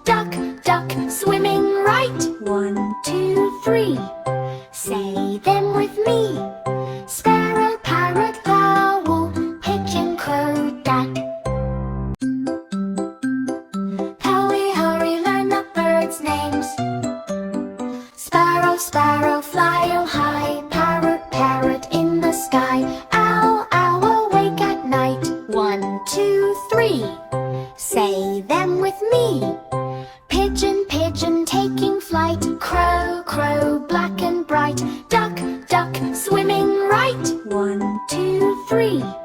Duck, duck, swimming right. 1, 2, 3. Say them with me. Sparrow, parrot, owl, pigeon, crow, duck. Hurry, hurry, learn the birds' names. Sparrow, sparrow, fly oh high. Parrot, parrot, in the sky. Owl, owl, awake at night. 1, 2, 3. Say them with me. Pigeon, pigeon, taking flight. Crow, crow, black and bright. Duck, duck, swimming right. 1, 2, 3.